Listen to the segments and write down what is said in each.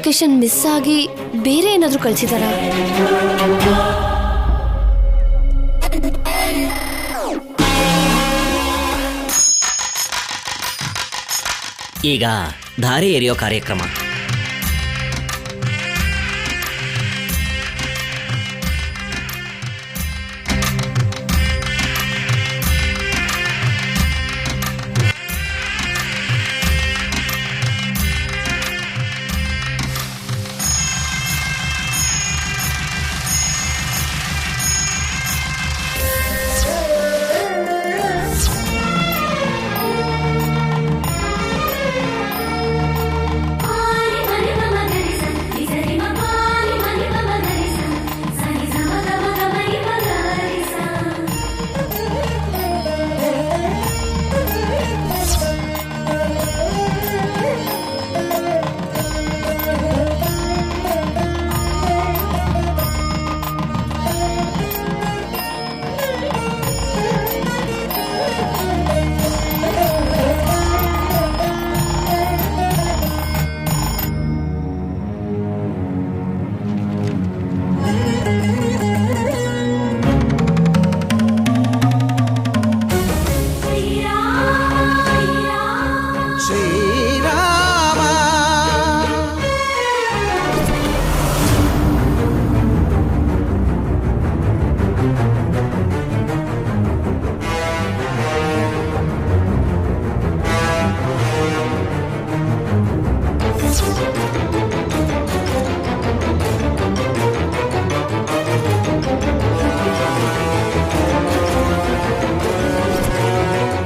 Location miss ಆಗಿ ಬೇರೆ ಏನಾದರೂ ಕಳಿಸಿದಾರಾ? ಈಗ ಧಾರೆ ಎರೆಯೋ ಕಾರ್ಯಕ್ರಮ.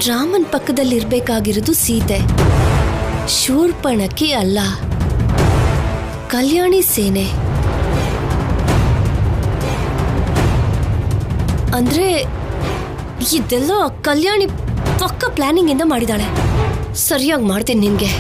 ರಾಮನ್ ಪಕ್ಕದಲ್ಲಿರ್ಬೇಕಾಗಿರೋದು ಸೀತೆ, ಶೂರ್ಪಣಖಿ ಅಲ್ಲ, ಕಲ್ಯಾಣಿ ಸೇನೆ. ಅಂದ್ರೆ ಇದೆಲ್ಲ ಕಲ್ಯಾಣಿ ಪಕ್ಕ ಪ್ಲಾನಿಂಗ್ ಇಂದ ಮಾಡಿದಾಳೆ. ಸರಿಯಾಗಿ ಮಾಡ್ತೇನೆ ನಿನ್ಗೆ.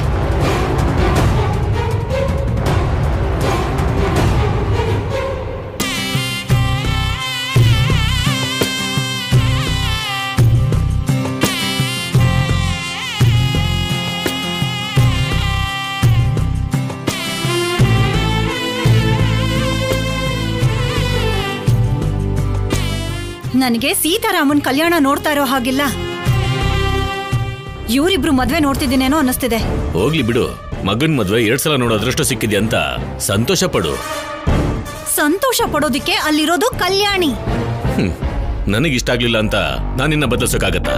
ನನಗೆ ಸೀತಾರಾಮನ್ ಕಲ್ಯಾಣ ನೋಡ್ತಾ ಇರೋ ಹಾಗಿಲ್ಲ. ಇವರಿಬ್ರು ಮದ್ವೆ ನೋಡ್ತಿದ್ದೀನೇನೋ ಅನ್ನಿಸ್ತಿದೆ. ಹೋಗ್ಲಿ ಬಿಡು, ಮಗನ್ ಮದ್ವೆ 2 ಸಲ ನೋಡೋ ಅದೃಷ್ಟ ಸಿಕ್ಕಿದೆ ಅಂತ ಸಂತೋಷ ಪಡು. ಸಂತೋಷ ಪಡೋದಿಕ್ಕೆ ಅಲ್ಲಿರೋದು ಕಲ್ಯಾಣಿ. ನನಗಿಷ್ಟ ಆಗ್ಲಿಲ್ಲ ಅಂತ ನಾನಿನ್ನ ಬದಲಿಸೋಕ್ಕಾಗತ್ತಾ?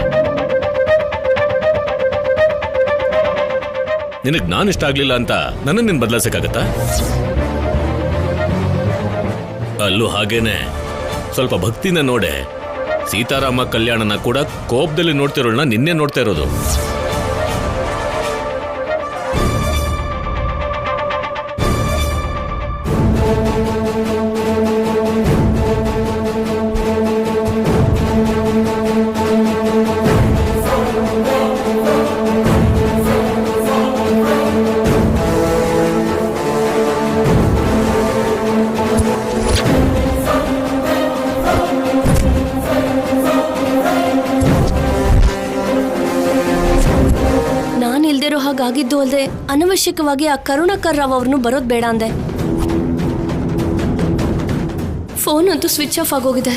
ನಿನಗ್ ನಾನು ಇಷ್ಟ ಆಗ್ಲಿಲ್ಲ ಅಂತ ನನ್ನ ನಿನ್ ಬದಲಾಯಿಸಕ್ಕಾಗತ್ತಾ? ಅಲ್ಲೂ ಹಾಗೇನೆ ಸ್ವಲ್ಪ ಭಕ್ತಿನ ನೋಡೆ. ಸೀತಾರಾಮ ಕಲ್ಯಾಣನ ಕೂಡ ಕೋಪದಲ್ಲಿ ನೋಡ್ತಿರೋಣ, ನಿನ್ನೆ ನೋಡ್ತಾ ಇರೋದು. ಆಗಿದ್ದು ಅಲ್ಲದೆ ಅನವಶ್ಯಕವಾಗಿ ಆ ಕರುಣಾಕರ್ ರಾವ್ ಅವ್ರನ್ನು ಬರೋದು ಬೇಡ ಅಂದೆ. ಫೋನ್ ಅಂತೂ ಸ್ವಿಚ್ ಆಫ್ ಆಗೋಗಿದೆ.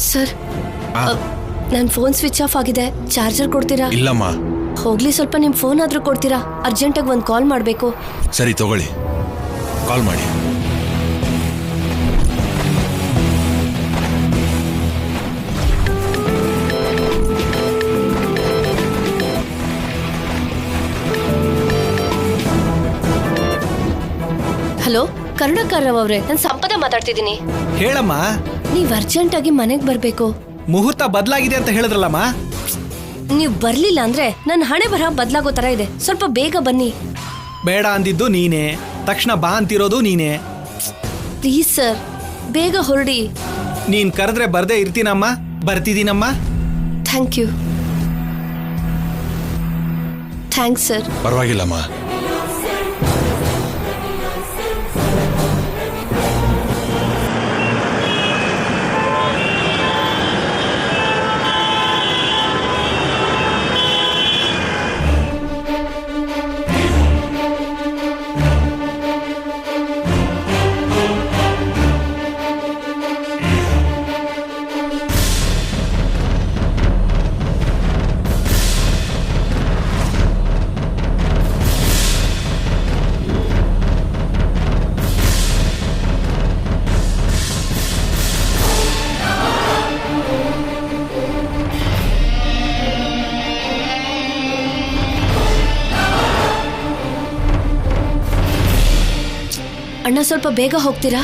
ಸರ್, ನನ್ನ ಫೋನ್ ಸ್ವಿಚ್ ಆಫ್ ಆಗಿದೆ. ಚಾರ್ಜರ್ ಕೊಡ್ತೀರಾ? ಇಲ್ಲಮ್ಮ. ಹೋಗ್ಲಿ, ಸ್ವಲ್ಪ ನಿಮ್ಮ ಫೋನ್ ಆದ್ರೂ ಕೊಡ್ತೀರಾ? ಅರ್ಜೆಂಟಾಗಿ ಒಂದು ಕಾಲ್ ಮಾಡಬೇಕು. ಸರಿ, ತಗೊಳ್ಳಿ, ಕಾಲ್ ಮಾಡಿ. ಹಲೋ, ಕರುಣಾಕರ್ ರಾವ್ ಅವರೇ, ನಾನು ಸಂಪದ ಮಾತಾಡ್ತಿದ್ದೀನಿ. ಹೇಳಮ್ಮ. ನೀವು ಅರ್ಜೆಂಟಾಗಿ ಮನೆಗೆ ಬರಬೇಕು. ಮುಹೂರ್ತ ಬದಲಾಗಿದೆ ಅಂತ ಹೇಳಿದ್ರಲ್ಲಮ್ಮ. ನೀವು ಬರ್ಲಿಲ್ಲ ಅಂದ್ರೆ ನನ್ನ ಹಣೆ ಬರಹ ಬದಲಾಗೋ ತರ ಇದೆ. ಸ್ವಲ್ಪ ಬೇಗ ಬನ್ನಿ. ಬೇಡ ಅಂದಿದ್ದು ನೀನೇ, ತಕ್ಷಣ ಬಾ ಅಂತಿರೋದು ನೀನೇ. ಪ್ಲೀಸ್ ಸರ್, ಬೇಗ ಹೊರಡಿ. ನೀನ್ ಕರೆದ್ರೆ ಬರ್ದೇ ಇರ್ತೀನಮ್ಮ. ಬರ್ತಿದ್ದೀನಮ್ಮ. Thank you. Thanks sir. ಪರವಾಗಿಲ್ಲಮ್ಮ. ಅಣ್ಣ ಸ್ವಲ್ಪ ಬೇಗ ಹೋಗ್ತೀರಾ?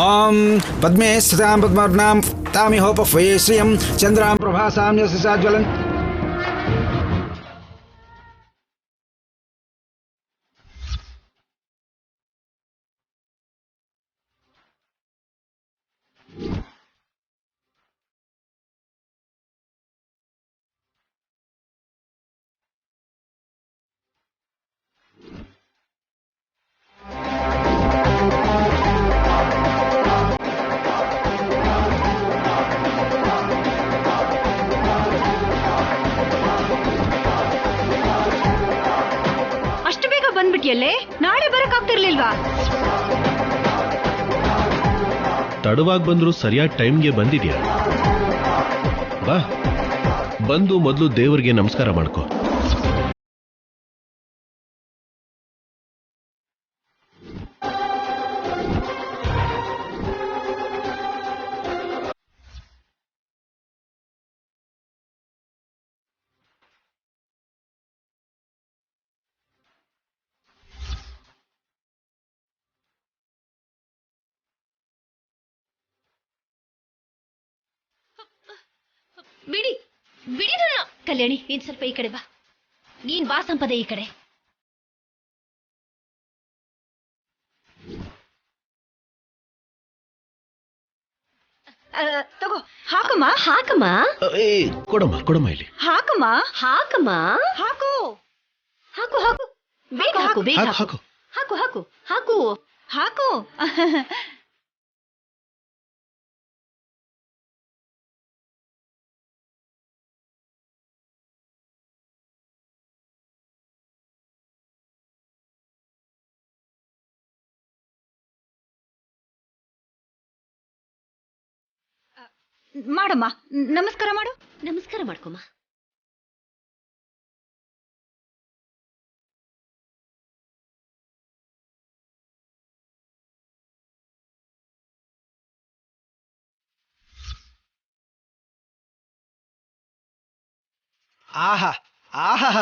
ओम पद्मे स्थितां पद्मार्णां तामिहोपह्वये श्रियं चन्द्रां प्रभासां यशसा ज्वलन् ಬಂದ್ಬಿಟ್ಟಿಯಲ್ಲೇ, ನಾಳೆ ಬರಕ್ಕಾಗ್ತಿರ್ಲಿಲ್ವಾ? ತಡವಾಗಿ ಬಂದ್ರು ಸರಿಯಾದ ಟೈಮ್ಗೆ ಬಂದಿದ್ಯಾ? ಬಾ, ಬಂದು ಮೊದಲು ದೇವರಿಗೆ ನಮಸ್ಕಾರ ಮಾಡ್ಕೋ. ಬಿಡಿ ಬಿಡಿ ನನ್ನ. ಕಲ್ಯಾಣಿ, ನೀನ್ ಸ್ವಲ್ಪ ಈ ಕಡೆ ಬಾ. ನೀನ್ ಬಾ ಸಂಪದ ಈ ಕಡೆ. ತಗೋ, ಹಾಕಮ್ಮ. ಹಾಕಮ್ಮ. ಕೊಡಮ್ಮ ಇಲ್ಲಿ. ಹಾಕಮ್ಮ. ಹಾಕಮ್ಮ. ಹಾಕು ಹಾಕು ಹಾಕು. ಬೇಗ ಹಾಕು, ಬೇಗ ಹಾಕು. ಹಾಕು ಹಾಕು ಹಾಕು ಹಾಕು. ಮಾಡಮ್ಮ, ನಮಸ್ಕಾರ ಮಾಡು. ನಮಸ್ಕಾರ ಮಾಡ್ಕೊಮ್ಮ. ಆಹಾ ಆಹಾ,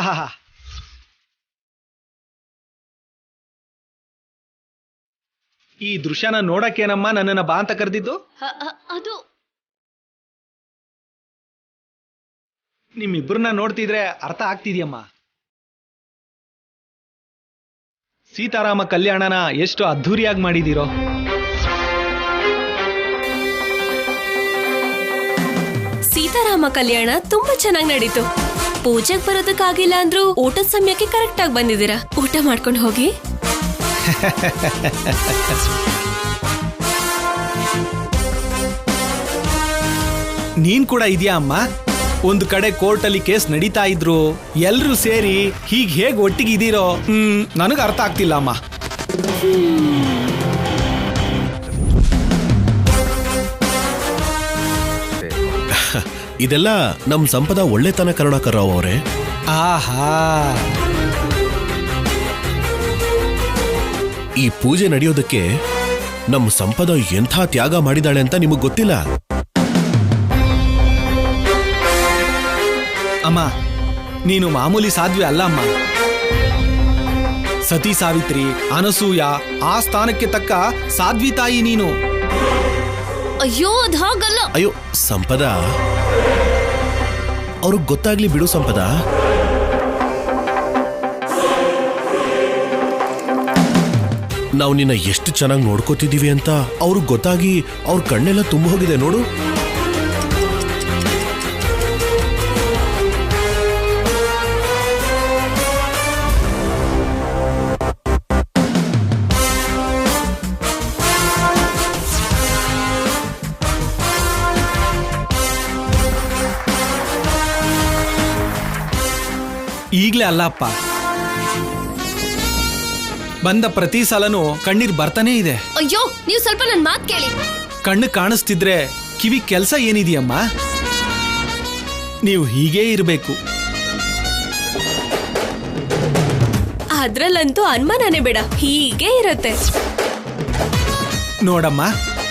ಈ ದೃಶ್ಯನ ನೋಡಕ್ಕೇನಮ್ಮ ನನ್ನನ್ನ ಬಾ ಅಂತ ಕರೆದಿದ್ದು? ಅದು ನಿಮ್ಮಿಬ್ಬರನ್ನ ನೋಡ್ತಿದ್ರೆ ಅರ್ಥ ಆಗ್ತಿದ್ಯಮ್ಮ. ಸೀತಾರಾಮ ಕಲ್ಯಾಣನ ಎಷ್ಟು ಅದ್ಧೂರಿಯಾಗಿ ಮಾಡಿದಿರೋ. ಸೀತಾರಾಮ ಕಲ್ಯಾಣ ತುಂಬಾ ಚೆನ್ನಾಗಿ ನಡೀತು. ಪೂಜೆಗೆ ಬರೋದಕ್ಕಾಗಿಲ್ಲ ಅಂದ್ರೂ ಊಟದ ಸಮಯಕ್ಕೆ ಕರೆಕ್ಟ್ ಆಗಿ ಬಂದಿದ್ದೀರಾ. ಊಟ ಮಾಡ್ಕೊಂಡು ಹೋಗಿ. ನೀನ್ ಕೂಡ ಇದೆಯಾ ಅಮ್ಮ? ಒಂದು ಕಡೆ ಕೋರ್ಟಲ್ಲಿ ಕೇಸ್ ನಡೀತಾ ಇದ್ರು, ಎಲ್ರೂ ಸೇರಿ ಹೀಗ್ ಹೇಗ್ ಒಟ್ಟಿಗಿದ್ದೀರೋ ನನಗೆ ಅರ್ಥ ಆಗ್ತಿಲ್ಲ ಅಮ್ಮ. ಇದೆಲ್ಲ ನಮ್ ಸಂಪದ ಒಳ್ಳೆತನ ಕರುಣಾಕರ್ ರಾವ್ ಅವರೇ. ಆಹಾ, ಈ ಪೂಜೆ ನಡೆಯೋದಕ್ಕೆ ನಮ್ ಸಂಪದ ಎಂಥ ತ್ಯಾಗ ಮಾಡಿದಾಳೆ ಅಂತ ನಿಮಗ್ ಗೊತ್ತಿಲ್ಲ. ಅಮ್ಮ, ನೀನು ಮಾಮೂಲಿ ಸಾಧ್ವಿ ಅಲ್ಲ ಅಮ್ಮ. ಸತಿ ಸಾವಿತ್ರಿ, ಅನಸೂಯ ಆ ಸ್ಥಾನಕ್ಕೆ ತಕ್ಕ ಸಾಧ್ವಿ ತಾಯಿ ನೀನು. ಅಯ್ಯೋ ಅದ್ ಹಾಗಲ್ಲ. ಅಯ್ಯೋ ಸಂಪದ, ಅವ್ರಿಗೆ ಗೊತ್ತಾಗ್ಲಿ ಬಿಡು ಸಂಪದ. ನಾವು ನಿನ್ನ ಎಷ್ಟು ಚೆನ್ನಾಗಿ ನೋಡ್ಕೋತಿದೀವಿ ಅಂತ ಅವ್ರಿಗೆ ಗೊತ್ತಾಗಿ ಅವ್ರ ಕಣ್ಣೆಲ್ಲ ತುಂಬ ಹೋಗಿದೆ ನೋಡು. ಈಗ್ಲೇ ಅಲ್ಲಪ್ಪ, ಬಂದ ಪ್ರತಿ ಸಲನೂ ಕಣ್ಣೀರ್ ಬರ್ತಾನೆ ಇದೆ. ಅಯ್ಯೋ ನೀವು ಸ್ವಲ್ಪ ನನ್ ಮಾತ್ ಕೇಳಿ. ಕಣ್ಣು ಕಾಣಿಸ್ತಿದ್ರೆ ಕಿವಿ ಕೆಲ್ಸ ಏನಿದೆಯಮ್ಮ? ನೀವು ಹೀಗೇ ಇರಬೇಕು. ಅದ್ರಲ್ಲಂತೂ ಅನುಮಾನನೇ ಬೇಡ, ಹೀಗೆ ಇರತ್ತೆ. ನೋಡಮ್ಮ,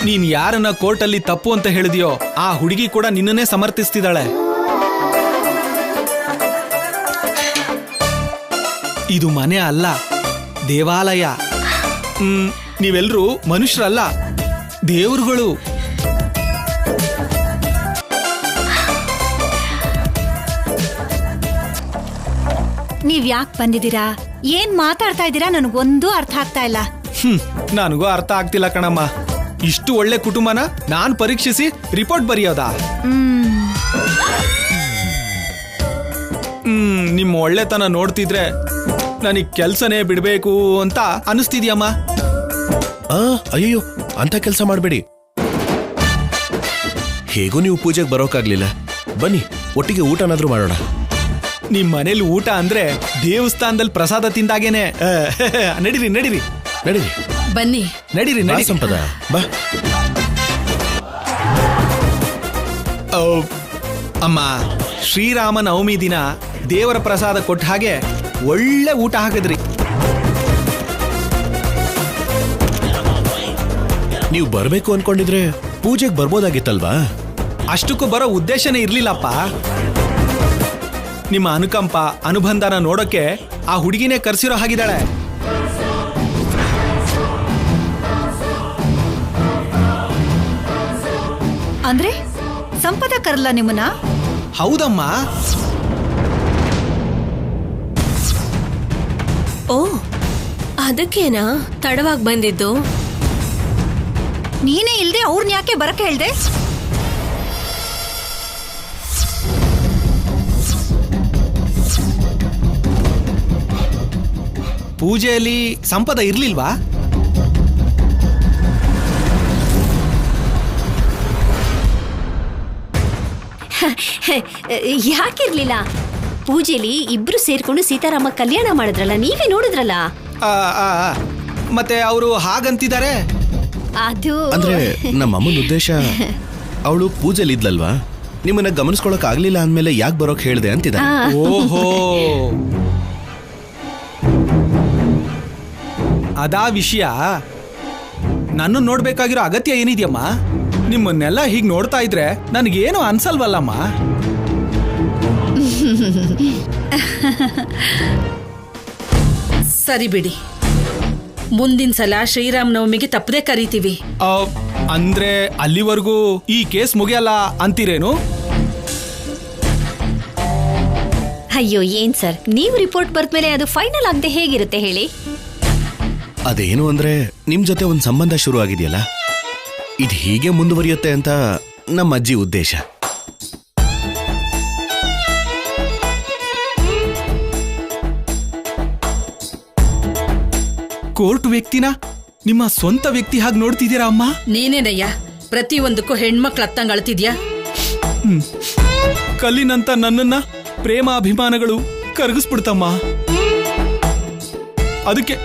ನೀನ್ ಯಾರನ್ನ ಕೋರ್ಟಲ್ಲಿ ತಪ್ಪು ಅಂತ ಹೇಳಿದ್ಯೋ ಆ ಹುಡುಗಿ ಕೂಡ ನಿನ್ನನ್ನೇ ಸಮರ್ಥಿಸ್ತಿದ್ದಾಳೆ. ಇದು ಮನೆ ಅಲ್ಲ, ದೇವಾಲಯ. ನೀವೆಲ್ರೂ ಮನುಷ್ಯರಲ್ಲ, ದೇವರುಗಳು. ನೀವ್ ಯಾಕೆ ಬಂದಿದ್ದೀರಾ? ಏನ್ ಮಾತಾಡ್ತಾ ಇದ್ದೀರಾ? ನನಗೊಂದೂ ಅರ್ಥ ಆಗ್ತಾ ಇಲ್ಲ. ನನಗೂ ಅರ್ಥ ಆಗ್ತಿಲ್ಲ ಕಣಮ್ಮ. ಇಷ್ಟು ಒಳ್ಳೆ ಕುಟುಂಬನ ನಾನ್ ಪರೀಕ್ಷಿಸಿ ರಿಪೋರ್ಟ್ ಬರೆಯೋದಾ? ನಿಮ್ಮ ಒಳ್ಳೆತನ ನೋಡ್ತಿದ್ರೆ ನನಗ್ ಕೆಲ್ಸನೇ ಬಿಡ್ಬೇಕು ಅಂತ ಅನಿಸ್ತಿದ್ಯಮ್ಮ. ಅಯ್ಯೋ ಅಂತ ಕೆಲಸ ಮಾಡಬೇಡಿ. ಹೇಗೂ ನೀವು ಪೂಜೆಗೆ ಬರೋಕ್ಕಾಗ್ಲಿಲ್ಲ, ಬನ್ನಿ ಒಟ್ಟಿಗೆ ಊಟನಾದ್ರೂ ಮಾಡೋಣ. ನಿಮ್ ಮನೇಲಿ ಊಟ ಅಂದ್ರೆ ದೇವಸ್ಥಾನದಲ್ಲಿ ಪ್ರಸಾದ ತಿಂದಾಗೇನೆ. ನಡೀರಿ ನಡೀರಿ ನಡೀರಿ, ಬನ್ನಿ, ನಡೀರಿ ಬಾ ನಡೀರಿ. ಸಂಪದ ಬಾ. ಅಮ್ಮ, ಶ್ರೀರಾಮ ನವಮಿ ದಿನ ದೇವರ ಪ್ರಸಾದ ಕೊಟ್ಟ ಹಾಗೆ ಒಳ್ಳೆ ಊಟ ಹಾಕಿದ್ರಿ. ನೀವು ಬರ್ಬೇಕು ಅನ್ಕೊಂಡಿದ್ರೆ ಪೂಜೆಗೆ ಬರ್ಬೋದಾಗಿತ್ತಲ್ವಾ? ಅಷ್ಟಕ್ಕೂ ಬರೋ ಉದ್ದೇಶನೇ ಇರ್ಲಿಲ್ಲಪ್ಪ. ನಿಮ್ಮ ಅನುಕಂಪ ಅನುಬಂಧನ ನೋಡೋಕೆ ಆ ಹುಡುಗಿನೇ ಕರ್ಸಿರೋ ಹಾಗಿದ್ದಾಳೆ. ಅಂದ್ರೆ ಸಂಪದ ಕರಲ್ಲ ನಿಮ್ಮನ್ನ? ಹೌದಮ್ಮ. ಓ, ಅದಕ್ಕೇನಾ ತಡವಾಗಿ ಬಂದಿದ್ದು? ನೀನೇ ಇಲ್ದೆ ಅವ್ರನ್ನ ಯಾಕೆ ಬರಕ್ಕೆ ಹೇಳ್ದೆ? ಪೂಜೆಯಲ್ಲಿ ಸಂಪದ ಇರ್ಲಿಲ್ವಾ? ಯಾಕಿರ್ಲಿಲ್ಲ? ಪೂಜೆಲಿ ಇಬ್ರು ಸೇರ್ಕೊಂಡು ಸೀತಾರಾಮ ಕಲ್ಯಾಣ ಮಾಡಿದ್ರಲ್ಲ, ನೀವೇ ನೋಡಿದ್ರಲ್ಲ. ಮತ್ತೆ ಅವರು ಹಾಗಂತಿದ್ದಾರೆ. ಅದು ಅಂದ್ರೆ ನಮ್ಮ ಅಮ್ಮನ ಉದ್ದೇಶ, ಅವಳು ಪೂಜೆಲಿ ಇದ್ಲಲ್ವಾ, ನಿಮ್ಮನ್ನ ಗಮನಿಸ್ಕೊಳಕ್ ಆಗ್ಲಿಲ್ಲ ಅಂದ್ಮೇಲೆ ಯಾಕೆ ಬರೋಕ್ ಹೇಳ್ದೆ ಅಂತಿದ್ದ. ಓಹೋ, ಅದಾ ವಿಷಯ. ನನ್ನ ನೋಡ್ಬೇಕಾಗಿರೋ ಅಗತ್ಯ ಏನಿದೆಯಮ್ಮ? ನಿಮ್ಮನ್ನೆಲ್ಲ ಹೀಗ್ ನೋಡ್ತಾ ಇದ್ರೆ ನನಗೇನು ಅನ್ಸಲ್ವಲ್ಲಮ್ಮ. ಸರಿ ಬಿಡಿ, ಮುಂದಿನ ಸಲ ಶ್ರೀರಾಮನವಮಿಗೆ ತಪ್ಪದೆ ಕರಿತೀವಿ. ಅಂದ್ರೆ ಅಲ್ಲಿವರೆಗೂ ಈ ಕೇಸ್ ಮುಗಿಯಲ್ಲ ಅಂತೀರೇನು? ಅಯ್ಯೋ ಏನ್ ಸರ್, ನೀವು ರಿಪೋರ್ಟ್ ಬರ್ದ್ಮೇಲೆ ಅದು ಫೈನಲ್ ಆಗದೆ ಹೇಗಿರುತ್ತೆ ಹೇಳಿ? ಅದೇನು ಅಂದ್ರೆ ನಿಮ್ ಜೊತೆ ಒಂದ್ ಸಂಬಂಧ ಶುರು ಆಗಿದೆಯಲ್ಲ, ಇದು ಹೀಗೆ ಮುಂದುವರಿಯುತ್ತೆ ಅಂತ ನಮ್ಮ ಅಜ್ಜಿ ಉದ್ದೇಶ. ಕೋರ್ಟ್ ವ್ಯಕ್ತಿನ ನಿಮ್ಮ ಸ್ವಂತ ವ್ಯಕ್ತಿ ಹಾಗೆ ನೋಡ್ತಿದ್ದೀರಾ ಅಮ್ಮ? ನೀನೇನಯ್ಯ ಪ್ರತಿಯೊಂದಕ್ಕೂ ಹೆಣ್ಮಕ್ಳು ಹತ್ತಂಗ್ ಅಳ್ತಿದ್ಯಾ? ಕಲ್ಲಿನಂತ ನನ್ನನ್ನ ಪ್ರೇಮಾಭಿಮಾನಗಳು ಕರಗಿಸ್ಬಿಡ್ತಮ್ಮ. ಅದಕ್ಕೆ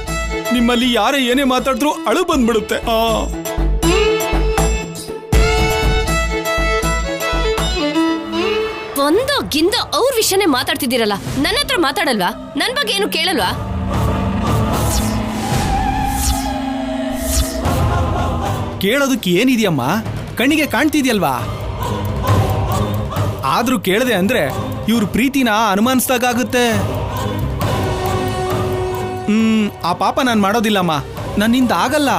ನಿಮ್ಮಲ್ಲಿ ಯಾರೇ ಏನೇ ಮಾತಾಡಿದ್ರು ಅಳು ಬಂದ್ಬಿಡುತ್ತೆ. ಒಂದೋಗಿಂದ ಅವ್ರ ವಿಷಯನೇ ಮಾತಾಡ್ತಿದ್ದೀರಲ್ಲ, ನನ್ನ ಹತ್ರ ಮಾತಾಡಲ್ವಾ? ನನ್ ಬಗ್ಗೆ ಏನು ಕೇಳಲ್ವಾ? ಕೇಳೋದಕ್ಕೆ ಏನಿದೆಯಮ್ಮ? ಕಣ್ಣಿಗೆ ಕಾಣ್ತಿದ್ಯಲ್ವಾ? ಆದ್ರೂ ಕೇಳದೆ ಅಂದ್ರೆ ಇವ್ರ ಪ್ರೀತಿನ ಅನುಮಾನಿಸ್ದಾಗುತ್ತೆ. ಆ ಪಾಪ ನಾನು ಮಾಡೋದಿಲ್ಲಮ್ಮ, ನನ್ನಿಂದ ಆಗಲ್ಲ.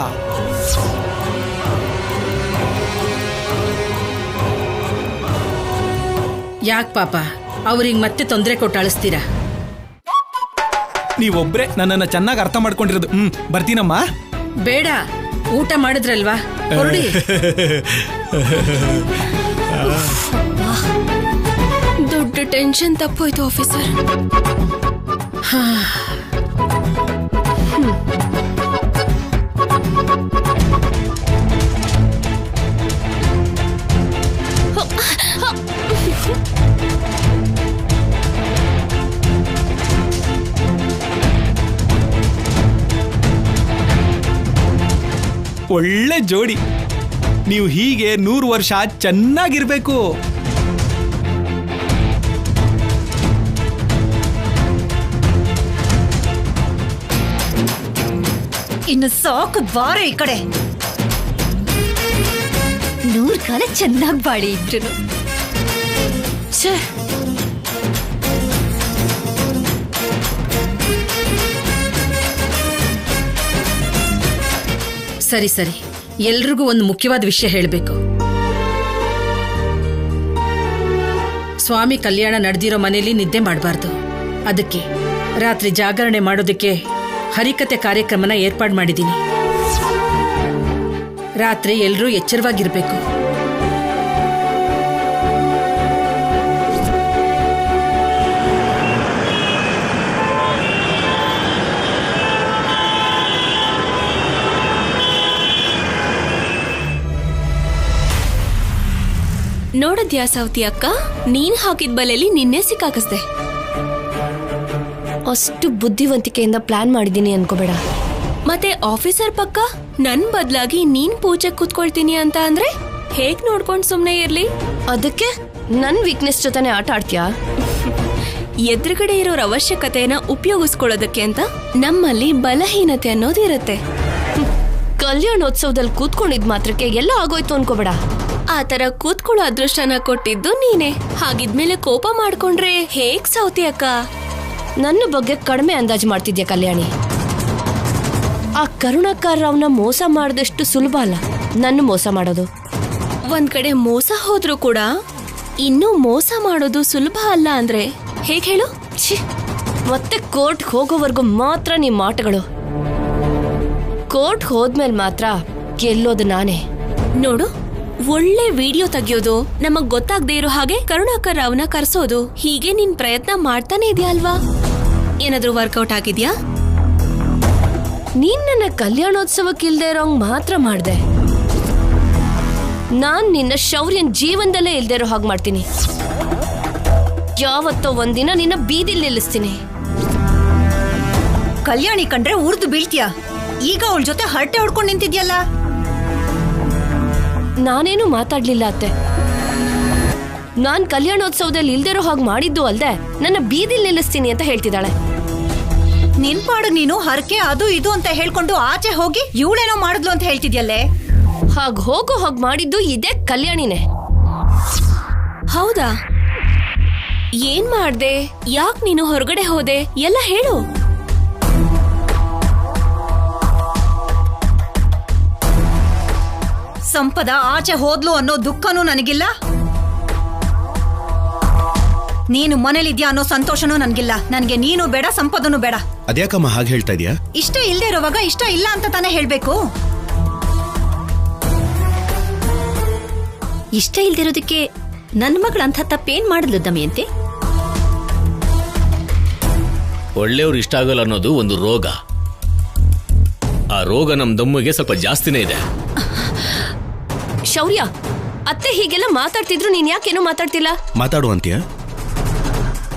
ಯಾಕೆ ಪಾಪ ಅವ್ರಿಗೆ ಮತ್ತೆ ತೊಂದರೆ ಕೊಟ್ಟು ಅಳಿಸ್ತೀರಾ? ನೀವೊಬ್ರೆ ನನ್ನನ್ನು ಚೆನ್ನಾಗಿ ಅರ್ಥ ಮಾಡ್ಕೊಂಡಿರೋದು. ಬರ್ತೀನಮ್ಮ. ಬೇಡ, ಊಟ ಮಾಡಿದ್ರಲ್ವಾ, ಹೊರಡಿ. ದೊಡ್ಡ ಟೆನ್ಷನ್ ತಪ್ಪೋಯ್ತು ಆಫೀಸರ್. ಒಳ್ಳೆ ಜೋಡಿ. ನೀವು ಹೀಗೆ 100 ವರ್ಷ ಚೆನ್ನಾಗಿರ್ಬೇಕು. ಇನ್ನು ಸಾಕು, ಬಾರ ಈ ಕಡೆ. 100 ಕಾಲ ಚೆನ್ನಾಗಿ ಬಾಳಿ ಇದ್ರು. ಸರಿ ಸರಿ, ಎಲ್ರಿಗೂ ಒಂದು ಮುಖ್ಯವಾದ ವಿಷಯ ಹೇಳಬೇಕು. ಸ್ವಾಮಿ ಕಲ್ಯಾಣ ನಡೆದಿರೋ ಮನೆಯಲ್ಲಿ ನಿದ್ದೆ ಮಾಡಬಾರ್ದು. ಅದಕ್ಕೆ ರಾತ್ರಿ ಜಾಗರಣೆ ಮಾಡೋದಕ್ಕೆ ಹರಿಕತೆ ಕಾರ್ಯಕ್ರಮನ ಏರ್ಪಾಡು ಮಾಡಿದ್ದೀನಿ. ರಾತ್ರಿ ಎಲ್ಲರೂ ಎಚ್ಚರವಾಗಿರ್ಬೇಕು. ನೋಡದ್ಯಾ ಸೌತಿ ಅಕ್ಕ, ನೀನ್ ಹಾಕಿದ ಬಲೆಯಲ್ಲಿ ನಿನ್ನೆ ಸಿಕ್ಕಾಕಿಸ್ದೆ. ಅಷ್ಟು ಬುದ್ಧಿವಂತಿಕೆಯಿಂದ ಪ್ಲಾನ್ ಮಾಡಿದೀನಿ ಅನ್ಕೋಬೇಡ. ಮತ್ತೆ ಆಫೀಸರ್ ಪಕ್ಕ ನನ್ ಬದ್ಲಾಗಿ ನೀನ್ ಪೂಜೆ ಕೂತ್ಕೊಳ್ತೀನಿ ಅಂತ ಅಂದ್ರೆ ಹೇಗ್ ನೋಡ್ಕೊಂಡ್ ಸುಮ್ನೆ ಇರ್ಲಿ? ಅದಕ್ಕೆ ನನ್ ವೀಕ್ನೆಸ್ ಜೊತೆನೆ ಆಟ ಆಡ್ತೀಯಾ? ಎದುರುಗಡೆ ಇರೋರ ಅವಶ್ಯಕತೆಯನ್ನ ಉಪಯೋಗಿಸ್ಕೊಳ್ಳೋದಕ್ಕೆ ಅಂತ ನಮ್ಮಲ್ಲಿ ಬಲಹೀನತೆ ಅನ್ನೋದಿರತ್ತೆ. ಕಲ್ಯಾಣೋತ್ಸವದಲ್ಲಿ ಕೂತ್ಕೊಂಡಿದ್ ಮಾತ್ರಕ್ಕೆ ಎಲ್ಲ ಆಗೋಯ್ತು ಅನ್ಕೋಬೇಡ. ಆತರ ಕೂತ್ಕೊಳ್ಳೋ ಅದೃಷ್ಟನ ಕೊಟ್ಟಿದ್ದು ನೀನೆ. ಹಾಗಿದ್ಮೇಲೆ ಕೋಪ ಮಾಡ್ಕೊಂಡ್ರೆ ಹೇಗ್ ಸೌತಿ ಅಕ್ಕ? ನನ್ನ ಬಗ್ಗೆ ಕಡಿಮೆ ಅಂದಾಜು ಮಾಡ್ತಿದ್ಯಾ ಕಲ್ಯಾಣಿ? ಆ ಕರುಣಾಕರ್ ರಾವ್ನ ಮೋಸ ಮಾಡಿದಷ್ಟು ಸುಲಭ ಅಲ್ಲ ನನ್ನ ಮೋಸ ಮಾಡೋದು. ಒಂದ್ ಕಡೆ ಮೋಸ ಹೋದ್ರೂ ಕೂಡ ಇನ್ನೂ ಮೋಸ ಮಾಡೋದು ಸುಲಭ ಅಲ್ಲ ಅಂದ್ರೆ ಹೇಗ್ ಹೇಳು? ಮತ್ತೆ ಕೋರ್ಟ್ ಹೋಗೋವರೆಗೂ ಮಾತ್ರ ನಿಮ್ ಮಾಟಗಳು. ಕೋರ್ಟ್ ಹೋದ್ಮೇಲೆ ಮಾತ್ರ ಗೆಲ್ಲೋದು ನಾನೇ. ನೋಡು, ಒಳ್ಳೆ ವಿಡಿಯೋ ತೆಗಿಯೋದು, ನಮಗ್ ಗೊತ್ತಾಗದೆ ಇರೋ ಹಾಗೆ ಕರುಣಾಕರ್ ರಾವ್ನ ಕರ್ಸೋದು, ಹೀಗೆ ನೀನ್ ಪ್ರಯತ್ನ ಮಾಡ್ತಾನೆ ಇದೆಯಾ ಅಲ್ವಾ? ಏನಾದ್ರೂ ವರ್ಕೌಟ್ ಆಗಿದ್ಯಾ? ನೀನ್ ನನ್ನ ಕಲ್ಯಾಣೋತ್ಸವಕ್ಕೆ ಇಲ್ದೇ ಇರೋಂಗ್ ಮಾತ್ರ ಮಾಡ್ದೆ. ನಾನ್ ನಿನ್ನ ಶೌರ್ಯನ್ ಜೀವನದಲ್ಲೇ ಇಲ್ದೇ ಇರೋ ಹಾಗೆ ಮಾಡ್ತೀನಿ. ಯಾವತ್ತೋ ಒಂದಿನ ನಿನ್ನ ಬೀದಿಲ್ ನಿಲ್ಲಿಸ್ತೀನಿ. ಕಲ್ಯಾಣಿ ಕಂಡ್ರೆ ಉರ್ದು ಬೀಳ್ತೀಯ. ಈಗ ಅವಳ ಜೊತೆ ಹರಟೆ ಹೊಡ್ಕೊಂಡು ನಿಂತಿದ್ಯಲ್ಲ. ನಾನೇನು ಮಾತಾಡ್ಲಿಲ್ಲ ಅತ್ತೆ. ನಾನ್ ಕಲ್ಯಾಣೋತ್ಸವದಲ್ಲಿ ಇಲ್ದಿರೋ ಹಾಗೆ ಮಾಡಿದ್ದು ಅಲ್ದೆ ನನ್ನ ಬೀದಿಲ್ ನಿಲ್ಲಿಸ್ತೀನಿ ಅಂತ ಹೇಳ್ತಿದ್ದಾಳೆ. ನಿನ್ ಪಾಡು ನೀನು ಹರಕೆ ಅದು ಇದು ಅಂತ ಹೇಳ್ಕೊಂಡು ಆಚೆ ಹೋಗಿ ಇವಳೇನೋ ಮಾಡಿದ್ಲು ಅಂತ ಹೇಳ್ತಿದ್ಯಲ್ಲೇ. ಹಾಗ್ ಹೋಗೋ ಹಾಗೆ ಮಾಡಿದ್ದು ಇದೇ ಕಲ್ಯಾಣಿನೇ. ಹೌದಾ? ಏನ್ ಮಾಡ್ದೆ? ಯಾಕ್ ನೀನು ಹೊರಗಡೆ ಹೋದೆ? ಎಲ್ಲ ಹೇಳು. ಸಂಪದ ಆಚೆ ಹೋದ್ಲು ಅನ್ನೋ ದುಃಖನೂ ನನಗಿಲ್ಲ, ನೀನು ಮನೇಲಿದ್ಯಾ ಅನ್ನೋ ಸಂತೋಷನೂ ನನಗಿಲ್ಲ. ನನ್ಗೆ ನೀನು ಬೇಡ, ಸಂಪದನು ಬೇಡ. ಅದ್ಯಾಕಮ್ಮ ಹಾಗೆ ಹೇಳ್ತಾ ಇದೀಯಾ? ಇಷ್ಟ ಇಲ್ದೇ ಇರೋವಾಗ ಇಷ್ಟ ಇಲ್ಲ ಅಂತ ತಾನೇ ಹೇಳ್ಬೇಕು. ಇಷ್ಟ ಇಲ್ದಿರೋದಕ್ಕೆ ನನ್ನ ಮಗಳಂಥ ತಪ್ಪೇನ್ ಮಾಡಿದ್ಲು ದಮಯಂತಿ? ಒಳ್ಳೆಯವ್ರು ಇಷ್ಟ ಆಗಲ್ಲ ಅನ್ನೋದು ಒಂದು ರೋಗ. ಆ ರೋಗ ನಮ್ ದಮ್ಮಿಗೆ ಸ್ವಲ್ಪ ಜಾಸ್ತಿನೇ ಇದೆ. ಶೌರ್ಯ, ಅತ್ತೆ ಹೀಗೆಲ್ಲ ಮಾತಾಡ್ತಿದ್ರು ನೀನ್ ಯಾಕೇನು ಮಾತಾಡ್ತಿಲ್ಲ? ಮಾತಾಡುವಂತೀಯ?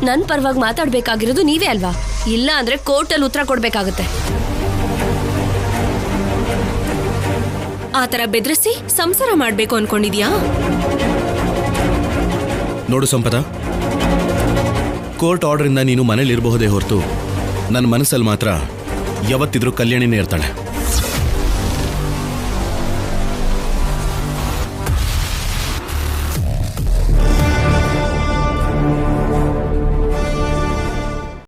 ನನ್ ಪರವಾಗಿ ಮಾತಾಡ್ಬೇಕಾಗಿರೋದು ನೀವೇ ಅಲ್ವಾ? ಇಲ್ಲ ಅಂದ್ರೆ ಕೋರ್ಟಲ್ಲಿ ಉತ್ತರ ಕೊಡ್ಬೇಕಾಗತ್ತೆ. ಆತರ ಬೆದರಿಸಿ ಸಂಸಾರ ಮಾಡ್ಬೇಕು ಅನ್ಕೊಂಡಿದ್ಯಾ? ನೋಡು ಸಂಪದ, ಕೋರ್ಟ್ ಆರ್ಡರ್ ಇಂದ ನೀನು ಮನೇಲಿ ಇರಬಹುದೇ ಹೊರತು ನನ್ನ ಮನಸ್ಸಲ್ಲಿ ಮಾತ್ರ ಯಾವತ್ತಿದ್ರೂ ಕಲ್ಯಾಣಿನೇ ಇರ್ತಾಳೆ.